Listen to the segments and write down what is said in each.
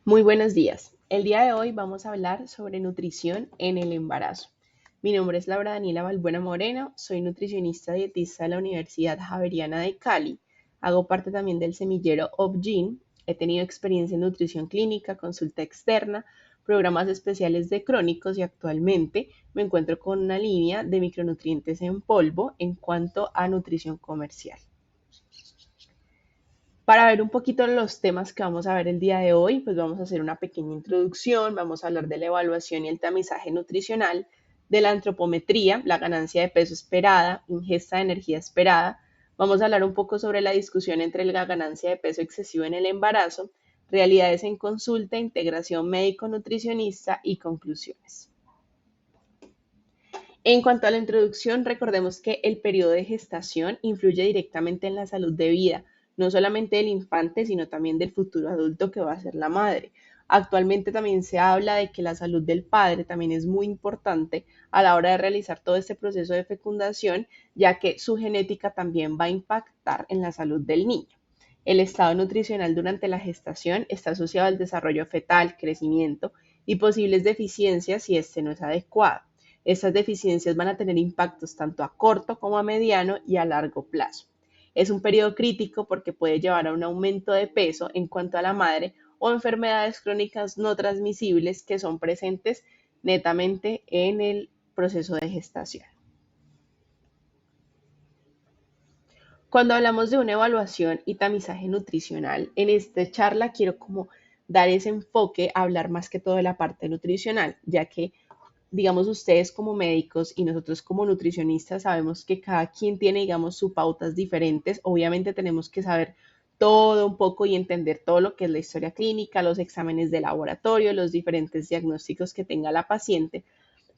Muy buenos días. El día de hoy vamos a hablar sobre nutrición en el embarazo. Mi nombre es Laura Daniela Balbuena Moreno, soy nutricionista dietista de la Universidad Javeriana de Cali. Hago parte también del semillero OpGyn. He tenido experiencia en nutrición clínica, consulta externa, programas especiales de crónicos y actualmente me encuentro con una línea de micronutrientes en polvo en cuanto a nutrición comercial. Para ver un poquito los temas que vamos a ver el día de hoy, pues vamos a hacer una pequeña introducción, vamos a hablar de la evaluación y el tamizaje nutricional, de la antropometría, la ganancia de peso esperada, ingesta de energía esperada. Vamos a hablar un poco sobre la discusión entre la ganancia de peso excesivo en el embarazo, realidades en consulta, integración médico-nutricionista y conclusiones. En cuanto a la introducción, recordemos que el periodo de gestación influye directamente en la salud de vida, no solamente del infante, sino también del futuro adulto que va a ser la madre. Actualmente también se habla de que la salud del padre también es muy importante a la hora de realizar todo este proceso de fecundación, ya que su genética también va a impactar en la salud del niño. El estado nutricional durante la gestación está asociado al desarrollo fetal, crecimiento y posibles deficiencias si este no es adecuado. Estas deficiencias van a tener impactos tanto a corto como a mediano y a largo plazo. Es un periodo crítico porque puede llevar a un aumento de peso en cuanto a la madre o enfermedades crónicas no transmisibles que son presentes netamente en el proceso de gestación. Cuando hablamos de una evaluación y tamizaje nutricional, en esta charla quiero como dar ese enfoque a hablar más que todo de la parte nutricional, ya que digamos, ustedes como médicos y nosotros como nutricionistas sabemos que cada quien tiene, digamos, sus pautas diferentes. Obviamente tenemos que saber todo un poco y entender todo lo que es la historia clínica, los exámenes de laboratorio, los diferentes diagnósticos que tenga la paciente,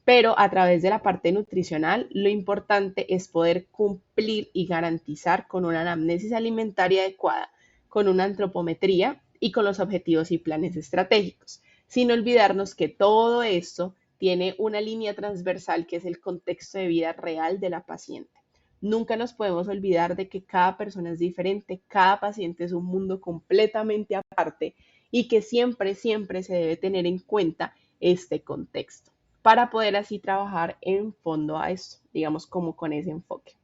pero a través de la parte nutricional, lo importante es poder cumplir y garantizar con una anamnesis alimentaria adecuada, con una antropometría y con los objetivos y planes estratégicos, sin olvidarnos que todo esto tiene una línea transversal que es el contexto de vida real de la paciente. Nunca nos podemos olvidar de que cada persona es diferente, cada paciente es un mundo completamente aparte y que siempre, siempre se debe tener en cuenta este contexto para poder así trabajar en fondo a esto, digamos como con ese enfoque.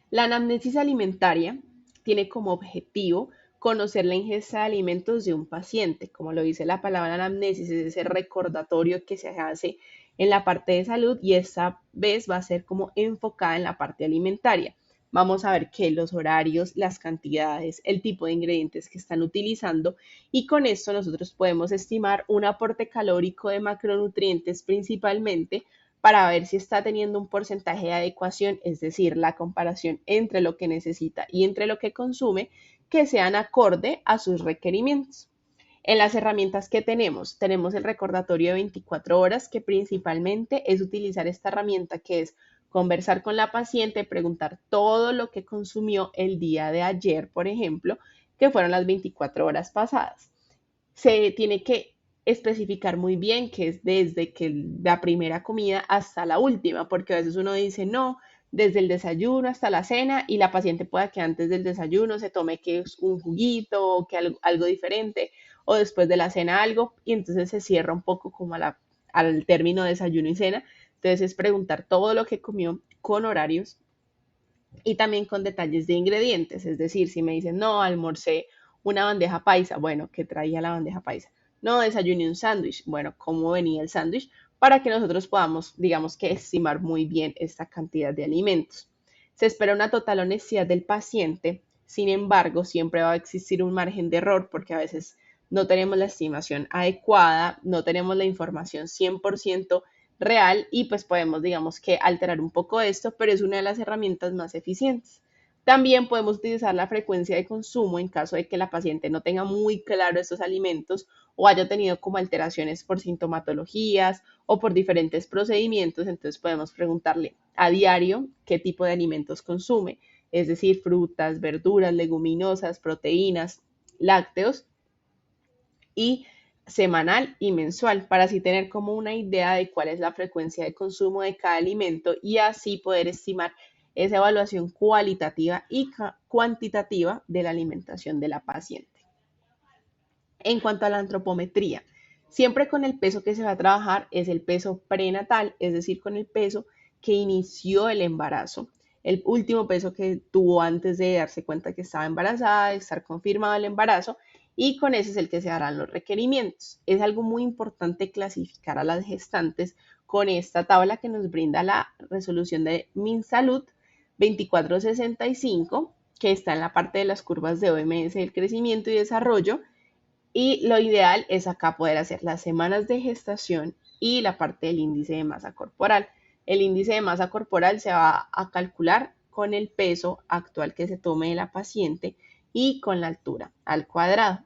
La anamnesis alimentaria tiene como objetivo conocer la ingesta de alimentos de un paciente. Como lo dice la palabra anamnesis, es ese recordatorio que se hace en la parte de salud y esta vez va a ser como enfocada en la parte alimentaria. Vamos a ver qué los horarios, las cantidades, el tipo de ingredientes que están utilizando y con esto nosotros podemos estimar un aporte calórico de macronutrientes principalmente para ver si está teniendo un porcentaje de adecuación, es decir, la comparación entre lo que necesita y entre lo que consume, que sean acorde a sus requerimientos. En las herramientas que tenemos el recordatorio de 24 horas, que principalmente es utilizar esta herramienta que es conversar con la paciente, preguntar todo lo que consumió el día de ayer, por ejemplo, que fueron las 24 horas pasadas. Se tiene que especificar muy bien que es desde que la primera comida hasta la última, porque a veces uno dice no, desde el desayuno hasta la cena y la paciente pueda que antes del desayuno se tome que es un juguito o que algo diferente o después de la cena algo y entonces se cierra un poco como al término de desayuno y cena. Entonces es preguntar todo lo que comió con horarios y también con detalles de ingredientes, es decir, si me dicen, no, almorcé una bandeja paisa, bueno, ¿qué traía la bandeja paisa? No, desayuné un sándwich, bueno, ¿cómo venía el sándwich? Para que nosotros podamos, digamos que estimar muy bien esta cantidad de alimentos. Se espera una total honestidad del paciente, sin embargo, siempre va a existir un margen de error porque a veces no tenemos la estimación adecuada, no tenemos la información 100% real y pues podemos, digamos que alterar un poco esto, pero es una de las herramientas más eficientes. También podemos utilizar la frecuencia de consumo en caso de que la paciente no tenga muy claro estos alimentos o haya tenido como alteraciones por sintomatologías o por diferentes procedimientos. Entonces podemos preguntarle a diario qué tipo de alimentos consume, es decir, frutas, verduras, leguminosas, proteínas, lácteos y semanal y mensual para así tener como una idea de cuál es la frecuencia de consumo de cada alimento y así poder estimar esa evaluación cualitativa y cuantitativa de la alimentación de la paciente. En cuanto a la antropometría, siempre con el peso que se va a trabajar es el peso prenatal, es decir, con el peso que inició el embarazo, el último peso que tuvo antes de darse cuenta que estaba embarazada, de estar confirmado el embarazo, y con ese es el que se harán los requerimientos. Es algo muy importante clasificar a las gestantes con esta tabla que nos brinda la resolución de MinSalud 2465, que está en la parte de las curvas de OMS del crecimiento y desarrollo, y lo ideal es acá poder hacer las semanas de gestación y la parte del índice de masa corporal. El índice de masa corporal se va a calcular con el peso actual que se tome de la paciente y con la altura al cuadrado.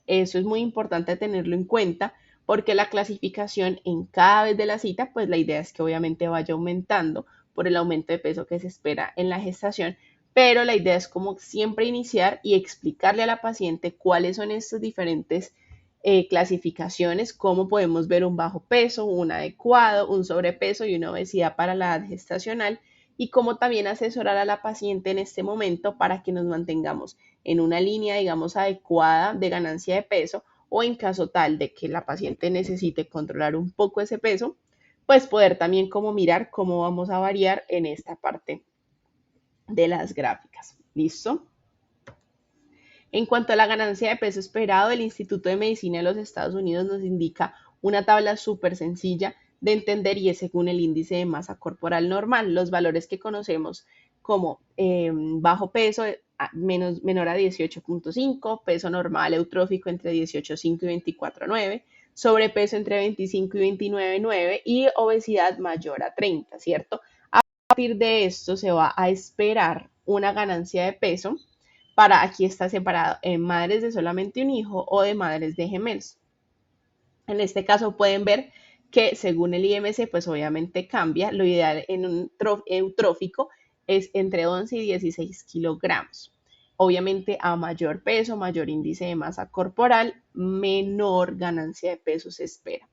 Eso es muy importante tenerlo en cuenta porque la clasificación en cada vez de la cita, pues la idea es que obviamente vaya aumentando por el aumento de peso que se espera en la gestación, pero la idea es como siempre iniciar y explicarle a la paciente cuáles son estas diferentes clasificaciones, cómo podemos ver un bajo peso, un adecuado, un sobrepeso y una obesidad para la edad gestacional, y cómo también asesorar a la paciente en este momento para que nos mantengamos en una línea, digamos, adecuada de ganancia de peso, o en caso tal de que la paciente necesite controlar un poco ese peso, pues poder también como mirar cómo vamos a variar en esta parte de las gráficas. ¿Listo? En cuanto a la ganancia de peso esperado, el Instituto de Medicina de los Estados Unidos nos indica una tabla súper sencilla de entender y es según el índice de masa corporal normal, los valores que conocemos como bajo peso menor a 18.5, peso normal eutrófico entre 18.5 y 24.9, sobrepeso entre 25 y 29.9 y obesidad mayor a 30, ¿cierto? A partir de esto se va a esperar una ganancia de peso para, aquí está separado, en madres de solamente un hijo o de madres de gemelos. En este caso pueden ver que según el IMC, pues obviamente cambia. Lo ideal en un eutrófico es entre 11 y 16 kilogramos. Obviamente a mayor peso, mayor índice de masa corporal, menor ganancia de peso se espera.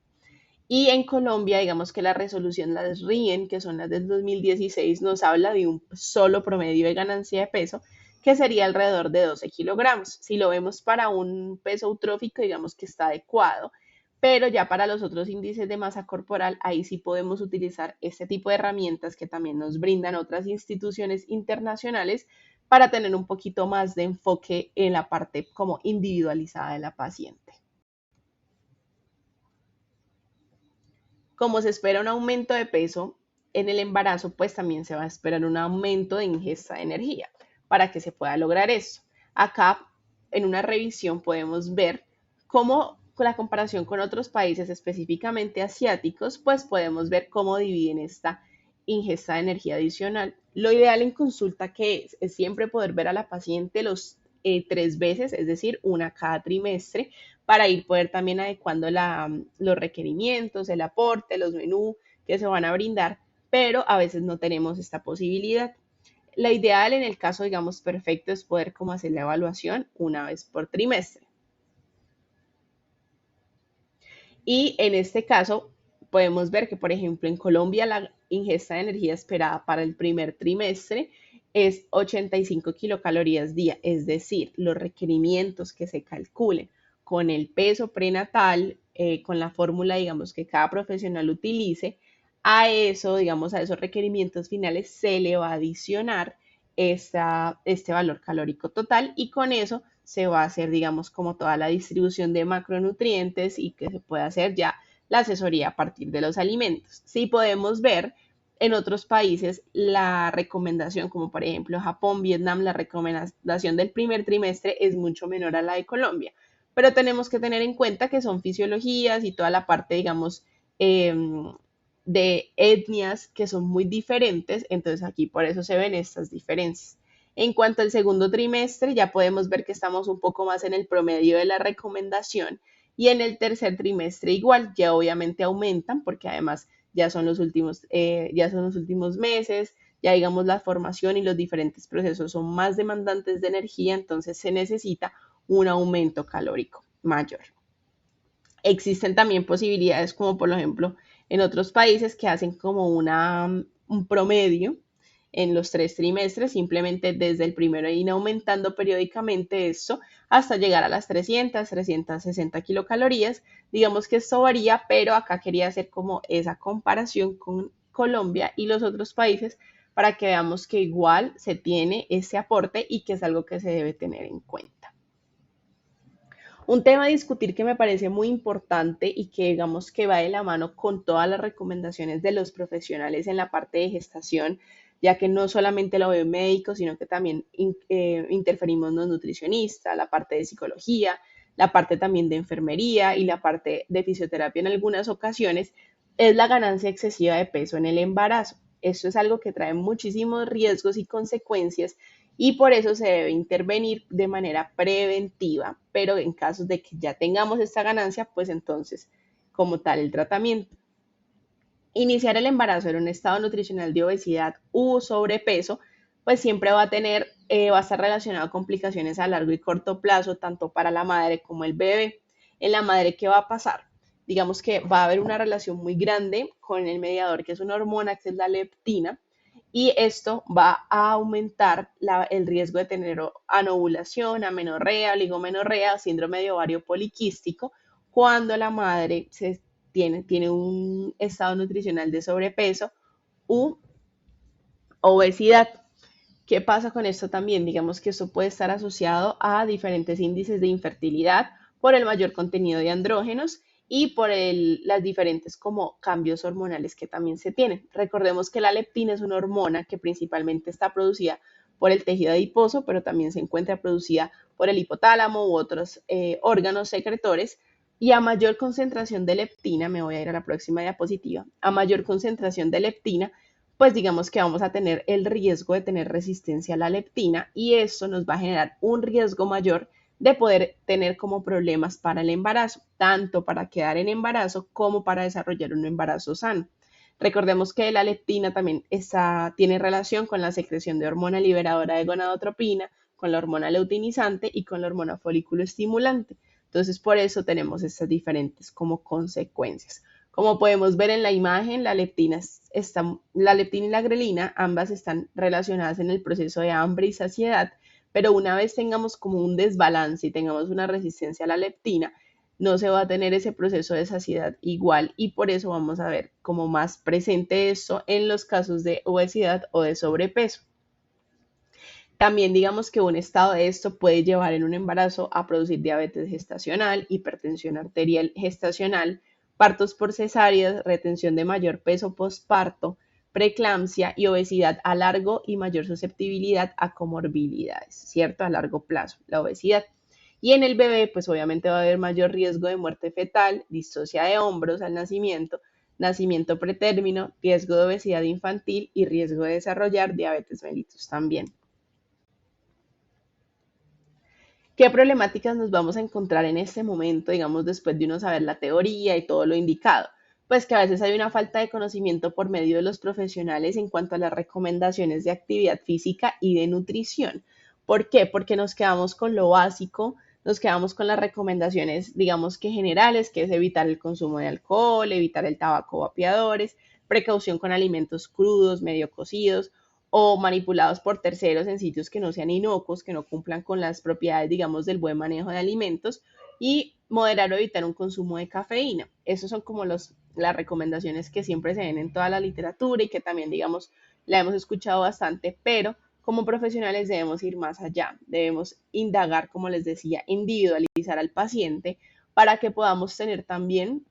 Y en Colombia, digamos que la resolución, las RIEN, que son las del 2016, nos habla de un solo promedio de ganancia de peso, que sería alrededor de 12 kilogramos. Si lo vemos para un peso eutrófico, digamos que está adecuado, pero ya para los otros índices de masa corporal, ahí sí podemos utilizar este tipo de herramientas que también nos brindan otras instituciones internacionales para tener un poquito más de enfoque en la parte como individualizada de la paciente. Como se espera un aumento de peso en el embarazo, pues también se va a esperar un aumento de ingesta de energía para que se pueda lograr eso. Acá, en una revisión, podemos ver cómo, con la comparación con otros países, específicamente asiáticos, pues podemos ver cómo dividen esta ingesta de energía adicional. Lo ideal en consulta que es siempre poder ver a la paciente los 3 veces, es decir, una cada trimestre, para ir poder también adecuando los requerimientos, el aporte, los menús que se van a brindar, pero a veces no tenemos esta posibilidad. La ideal en el caso, digamos, perfecto es poder como hacer la evaluación una vez por trimestre. Y en este caso podemos ver que, por ejemplo, en Colombia la ingesta de energía esperada para el primer trimestre es 85 kilocalorías día, es decir, los requerimientos que se calculen con el peso prenatal, con la fórmula, digamos, que cada profesional utilice, a eso, digamos, a esos requerimientos finales se le va a adicionar este valor calórico total, y con eso se va a hacer, digamos, como toda la distribución de macronutrientes y que se puede hacer ya la asesoría a partir de los alimentos. Sí podemos ver en otros países la recomendación, como por ejemplo Japón, Vietnam, la recomendación del primer trimestre es mucho menor a la de Colombia, pero tenemos que tener en cuenta que son fisiologías y toda la parte, digamos, eh, de etnias que son muy diferentes, entonces aquí por eso se ven estas diferencias. En cuanto al segundo trimestre, ya podemos ver que estamos un poco más en el promedio de la recomendación, y en el tercer trimestre igual, ya obviamente aumentan porque además ya son los últimos meses, ya digamos la formación y los diferentes procesos son más demandantes de energía, entonces se necesita un aumento calórico mayor. Existen también posibilidades como por ejemplo en otros países que hacen como un promedio en los 3 trimestres, simplemente desde el primero ir aumentando periódicamente esto hasta llegar a las 360 kilocalorías. Digamos que esto varía, pero acá quería hacer como esa comparación con Colombia y los otros países para que veamos que igual se tiene ese aporte y que es algo que se debe tener en cuenta. Un tema a discutir que me parece muy importante y que digamos que va de la mano con todas las recomendaciones de los profesionales en la parte de gestación, ya que no solamente lo veo médico, sino que también interferimos los nutricionistas, la parte de psicología, la parte también de enfermería y la parte de fisioterapia en algunas ocasiones, es la ganancia excesiva de peso en el embarazo. Esto es algo que trae muchísimos riesgos y consecuencias y por eso se debe intervenir de manera preventiva, pero en casos de que ya tengamos esta ganancia, pues entonces, como tal, el tratamiento. Iniciar el embarazo en un estado nutricional de obesidad u sobrepeso, pues siempre va a estar relacionado a complicaciones a largo y corto plazo, tanto para la madre como el bebé. En la madre, ¿qué va a pasar? Digamos que va a haber una relación muy grande con el mediador, que es una hormona, que es la leptina, y esto va a aumentar el riesgo de tener anovulación, amenorrea, oligomenorrea, síndrome de ovario poliquístico, cuando la madre tiene un estado nutricional de sobrepeso u obesidad. ¿Qué pasa con esto también? Digamos que esto puede estar asociado a diferentes índices de infertilidad por el mayor contenido de andrógenos y por las diferentes como cambios hormonales que también se tienen. Recordemos que la leptina es una hormona que principalmente está producida por el tejido adiposo, pero también se encuentra producida por el hipotálamo u otros órganos secretores. Y a mayor concentración de leptina, me voy a ir a la próxima diapositiva, a mayor concentración de leptina, pues digamos que vamos a tener el riesgo de tener resistencia a la leptina y eso nos va a generar un riesgo mayor de poder tener como problemas para el embarazo, tanto para quedar en embarazo como para desarrollar un embarazo sano. Recordemos que la leptina también tiene relación con la secreción de hormona liberadora de gonadotropina, con la hormona luteinizante y con la hormona folículo estimulante. Entonces, por eso tenemos estas diferentes como consecuencias. Como podemos ver en la imagen, la leptina y la grelina, ambas están relacionadas en el proceso de hambre y saciedad, pero una vez tengamos como un desbalance y tengamos una resistencia a la leptina, no se va a tener ese proceso de saciedad igual y por eso vamos a ver como más presente esto en los casos de obesidad o de sobrepeso. También digamos que un estado de esto puede llevar en un embarazo a producir diabetes gestacional, hipertensión arterial gestacional, partos por cesáreas, retención de mayor peso postparto, preeclampsia y obesidad a largo y mayor susceptibilidad a comorbilidades, ¿cierto? A largo plazo, la obesidad. Y en el bebé, pues obviamente va a haber mayor riesgo de muerte fetal, distocia de hombros al nacimiento, nacimiento pretérmino, riesgo de obesidad infantil y riesgo de desarrollar diabetes mellitus también. ¿Qué problemáticas nos vamos a encontrar en este momento, digamos, después de uno saber la teoría y todo lo indicado? Pues que a veces hay una falta de conocimiento por medio de los profesionales en cuanto a las recomendaciones de actividad física y de nutrición. ¿Por qué? Porque nos quedamos con lo básico, nos quedamos con las recomendaciones, digamos que generales, que es evitar el consumo de alcohol, evitar el tabaco o vapeadores, precaución con alimentos crudos, medio cocidos o manipulados por terceros en sitios que no sean inocuos, que no cumplan con las propiedades, digamos, del buen manejo de alimentos y moderar o evitar un consumo de cafeína. Esas son como las recomendaciones que siempre se ven en toda la literatura y que también, digamos, la hemos escuchado bastante, pero como profesionales debemos ir más allá, debemos indagar, como les decía, individualizar al paciente para que podamos tener también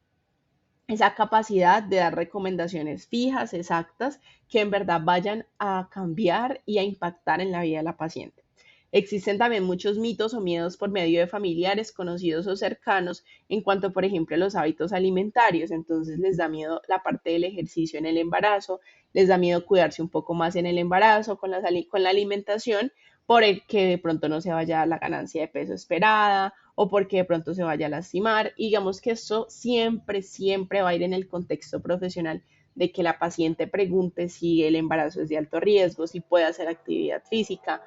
esa capacidad de dar recomendaciones fijas, exactas, que en verdad vayan a cambiar y a impactar en la vida de la paciente. Existen también muchos mitos o miedos por medio de familiares, conocidos o cercanos en cuanto, por ejemplo, a los hábitos alimentarios. Entonces les da miedo la parte del ejercicio en el embarazo, les da miedo cuidarse un poco más en el embarazo con la alimentación, por el que de pronto no se vaya a la ganancia de peso esperada o porque de pronto se vaya a lastimar. Y digamos que esto siempre, siempre va a ir en el contexto profesional de que la paciente pregunte si el embarazo es de alto riesgo, si puede hacer actividad física,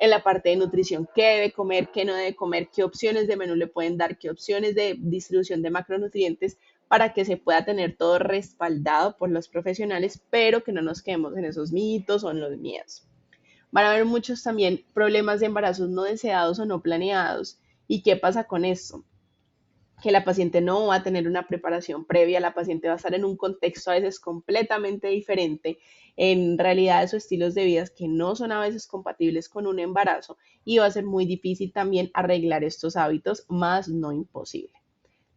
en la parte de nutrición, qué debe comer, qué no debe comer, qué opciones de menú le pueden dar, qué opciones de distribución de macronutrientes para que se pueda tener todo respaldado por los profesionales, pero que no nos quedemos en esos mitos o en los miedos. Van a haber muchos también problemas de embarazos no deseados o no planeados. ¿Y qué pasa con esto? Que la paciente no va a tener una preparación previa, la paciente va a estar en un contexto a veces completamente diferente, en realidades o estilos de vida que no son a veces compatibles con un embarazo y va a ser muy difícil también arreglar estos hábitos, más no imposible.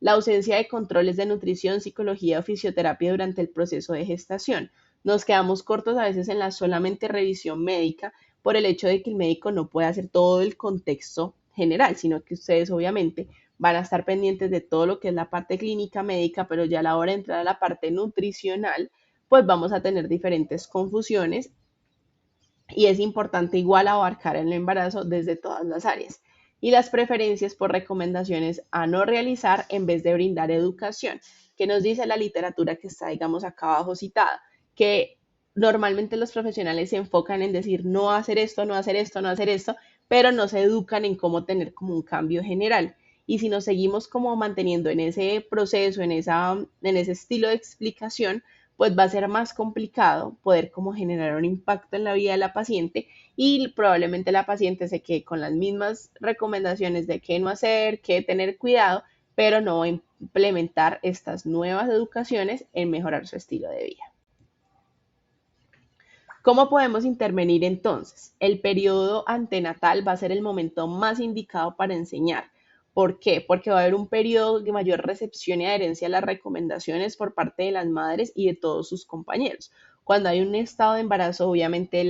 La ausencia de controles de nutrición, psicología o fisioterapia durante el proceso de gestación. Nos quedamos cortos a veces en la solamente revisión médica por el hecho de que el médico no puede hacer todo el contexto general, sino que ustedes obviamente van a estar pendientes de todo lo que es la parte clínica médica, pero ya a la hora de entrar a la parte nutricional, pues vamos a tener diferentes confusiones y es importante igual abarcar el embarazo desde todas las áreas. Y las preferencias por recomendaciones a no realizar en vez de brindar educación, que nos dice la literatura que está, digamos, acá abajo citada, que normalmente los profesionales se enfocan en decir no hacer esto, no hacer esto, no hacer esto, pero no se educan en cómo tener como un cambio general. Y si nos seguimos como manteniendo en ese proceso, en ese estilo de explicación, pues va a ser más complicado poder como generar un impacto en la vida de la paciente y probablemente la paciente se quede con las mismas recomendaciones de qué no hacer, qué tener cuidado, pero no va a implementar estas nuevas educaciones en mejorar su estilo de vida. ¿Cómo podemos intervenir entonces? El periodo antenatal va a ser el momento más indicado para enseñar. ¿Por qué? Porque va a haber un periodo de mayor recepción y adherencia a las recomendaciones por parte de las madres y de todos sus compañeros. Cuando hay un estado de embarazo, obviamente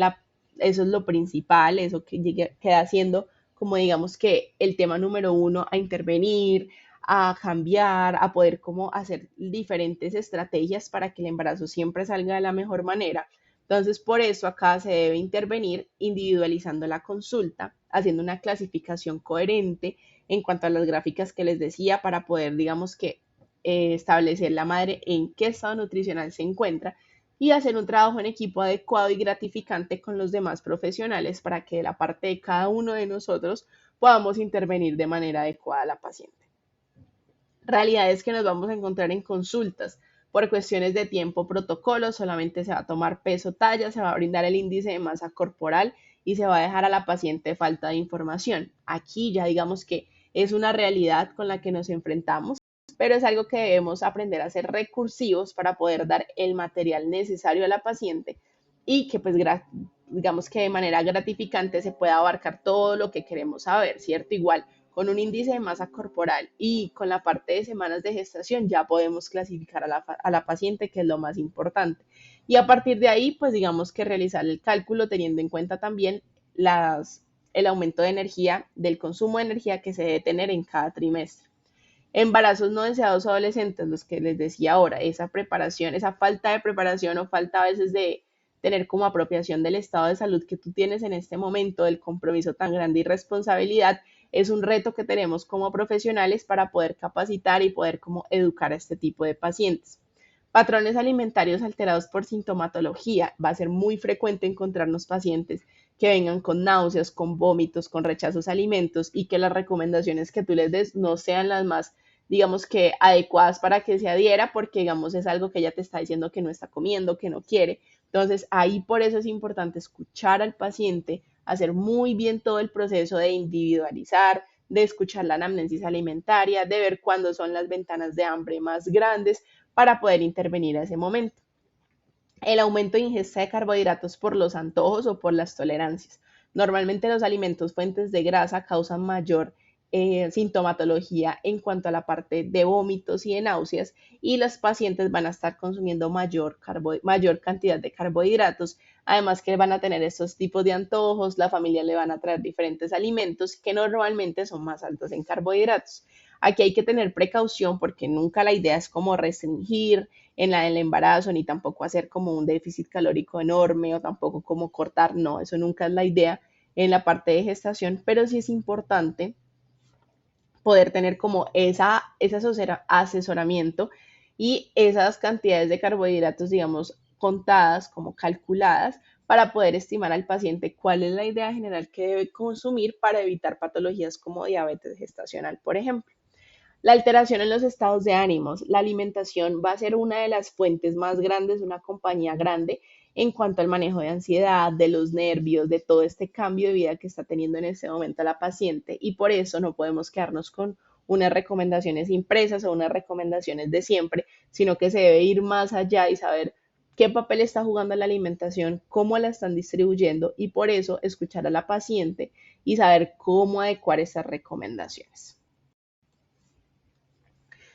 eso es lo principal, eso que queda siendo como digamos que el tema número uno a intervenir, a cambiar, a poder como hacer diferentes estrategias para que el embarazo siempre salga de la mejor manera. Entonces, por eso acá se debe intervenir individualizando la consulta, haciendo una clasificación coherente en cuanto a las gráficas que les decía para poder, digamos que, establecer la madre en qué estado nutricional se encuentra y hacer un trabajo en equipo adecuado y gratificante con los demás profesionales para que de la parte de cada uno de nosotros podamos intervenir de manera adecuada a la paciente. Realidades que nos vamos a encontrar en consultas. Por cuestiones de tiempo, protocolo, solamente se va a tomar peso, talla, se va a brindar el índice de masa corporal y se va a dejar a la paciente falta de información. Aquí ya digamos que es una realidad con la que nos enfrentamos, pero es algo que debemos aprender a ser recursivos para poder dar el material necesario a la paciente y que pues digamos que de manera gratificante se pueda abarcar todo lo que queremos saber, ¿cierto? Igual con un índice de masa corporal y con la parte de semanas de gestación ya podemos clasificar a la paciente, que es lo más importante. Y a partir de ahí, pues digamos que realizar el cálculo teniendo en cuenta también el aumento de energía, del consumo de energía que se debe tener en cada trimestre. Embarazos no deseados adolescentes, los que les decía ahora, esa preparación, esa falta de preparación o falta a veces de tener como apropiación del estado de salud que tú tienes en este momento, del compromiso tan grande y responsabilidad, es un reto que tenemos como profesionales para poder capacitar y poder como educar a este tipo de pacientes. Patrones alimentarios alterados por sintomatología. Va a ser muy frecuente encontrarnos pacientes que vengan con náuseas, con vómitos, con rechazos a alimentos y que las recomendaciones que tú les des no sean las más, digamos que adecuadas para que se adhiera, porque digamos es algo que ella te está diciendo que no está comiendo, que no quiere. Entonces ahí por eso es importante escuchar al paciente, hacer muy bien todo el proceso de individualizar, de escuchar la anamnesis alimentaria, de ver cuándo son las ventanas de hambre más grandes para poder intervenir a ese momento. El aumento de ingesta de carbohidratos por los antojos o por las tolerancias. Normalmente los alimentos fuentes de grasa causan mayor sintomatología en cuanto a la parte de vómitos y de náuseas y los pacientes van a estar consumiendo mayor cantidad de carbohidratos, además que van a tener estos tipos de antojos, la familia le van a traer diferentes alimentos que normalmente son más altos en carbohidratos. Aquí hay que tener precaución porque nunca la idea es como restringir en la del embarazo, ni tampoco hacer como un déficit calórico enorme o tampoco como cortar, no, eso nunca es la idea en la parte de gestación, pero sí es importante poder tener como ese asesoramiento y esas cantidades de carbohidratos, digamos, contadas, como calculadas, para poder estimar al paciente cuál es la idea general que debe consumir para evitar patologías como diabetes gestacional, por ejemplo. La alteración en los estados de ánimos. La alimentación va a ser una de las fuentes más grandes de una compañía grande en cuanto al manejo de ansiedad, de los nervios, de todo este cambio de vida que está teniendo en este momento la paciente y por eso no podemos quedarnos con unas recomendaciones impresas o unas recomendaciones de siempre, sino que se debe ir más allá y saber qué papel está jugando la alimentación, cómo la están distribuyendo y por eso escuchar a la paciente y saber cómo adecuar esas recomendaciones.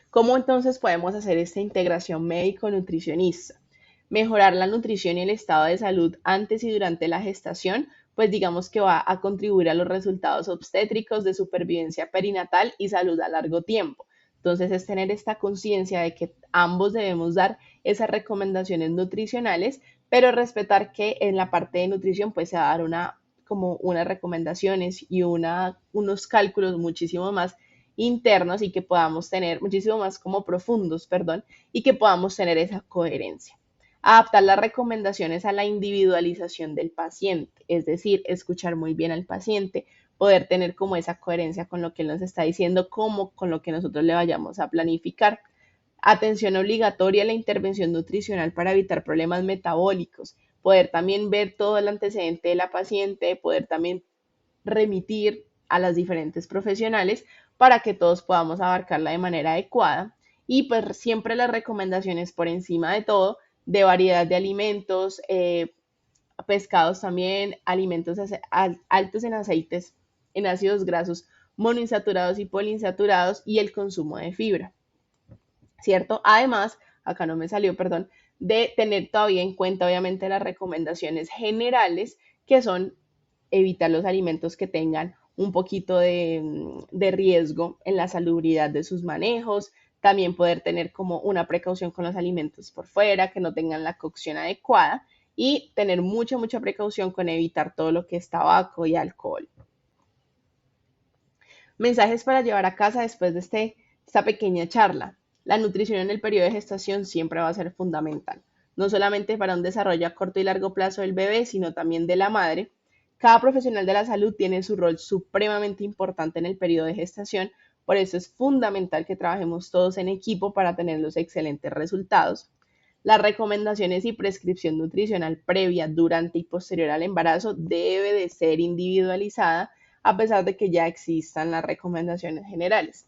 ¿Cómo entonces podemos hacer esta integración médico-nutricionista? Mejorar la nutrición y el estado de salud antes y durante la gestación, pues digamos que va a contribuir a los resultados obstétricos de supervivencia perinatal y salud a largo tiempo. Entonces es tener esta conciencia de que ambos debemos dar esas recomendaciones nutricionales, pero respetar que en la parte de nutrición pues se va a dar como unas recomendaciones y unos cálculos muchísimo más internos y que podamos tener muchísimo más como profundos, perdón, y que podamos tener esa coherencia. Adaptar las recomendaciones a la individualización del paciente, es decir, escuchar muy bien al paciente, poder tener como esa coherencia con lo que él nos está diciendo, como con lo que nosotros le vayamos a planificar. Atención obligatoria a la intervención nutricional para evitar problemas metabólicos, poder también ver todo el antecedente de la paciente, poder también remitir a las diferentes profesionales para que todos podamos abarcarla de manera adecuada. Y pues siempre las recomendaciones por encima de todo de variedad de alimentos, pescados también, alimentos altos en aceites, en ácidos grasos monoinsaturados y poliinsaturados y el consumo de fibra, ¿cierto? Además, acá no me salió, perdón, de tener todavía en cuenta obviamente las recomendaciones generales que son evitar los alimentos que tengan un poquito de riesgo en la salubridad de sus manejos, también poder tener como una precaución con los alimentos por fuera, que no tengan la cocción adecuada y tener mucha, mucha precaución con evitar todo lo que es tabaco y alcohol. Mensajes para llevar a casa después de esta pequeña charla. La nutrición en el periodo de gestación siempre va a ser fundamental, no solamente para un desarrollo a corto y largo plazo del bebé, sino también de la madre. Cada profesional de la salud tiene su rol supremamente importante en el periodo de gestación, por eso es fundamental que trabajemos todos en equipo para tener los excelentes resultados. Las recomendaciones y prescripción nutricional previa, durante y posterior al embarazo debe de ser individualizada a pesar de que ya existan las recomendaciones generales.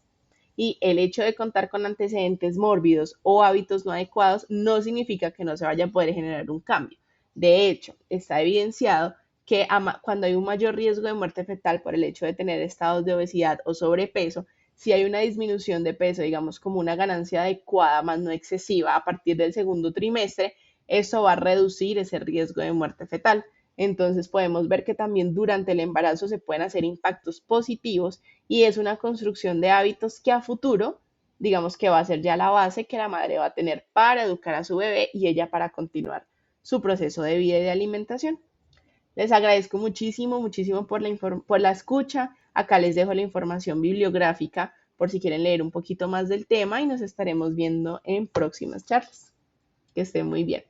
Y el hecho de contar con antecedentes mórbidos o hábitos no adecuados no significa que no se vaya a poder generar un cambio. De hecho, está evidenciado que cuando hay un mayor riesgo de muerte fetal por el hecho de tener estados de obesidad o sobrepeso, si hay una disminución de peso, digamos como una ganancia adecuada, más no excesiva, a partir del segundo trimestre, eso va a reducir ese riesgo de muerte fetal. Entonces podemos ver que también durante el embarazo se pueden hacer impactos positivos y es una construcción de hábitos que a futuro, digamos que va a ser ya la base que la madre va a tener para educar a su bebé y ella para continuar su proceso de vida y de alimentación. Les agradezco muchísimo, muchísimo por la escucha. Acá les dejo la información bibliográfica por si quieren leer un poquito más del tema y nos estaremos viendo en próximas charlas. Que estén muy bien.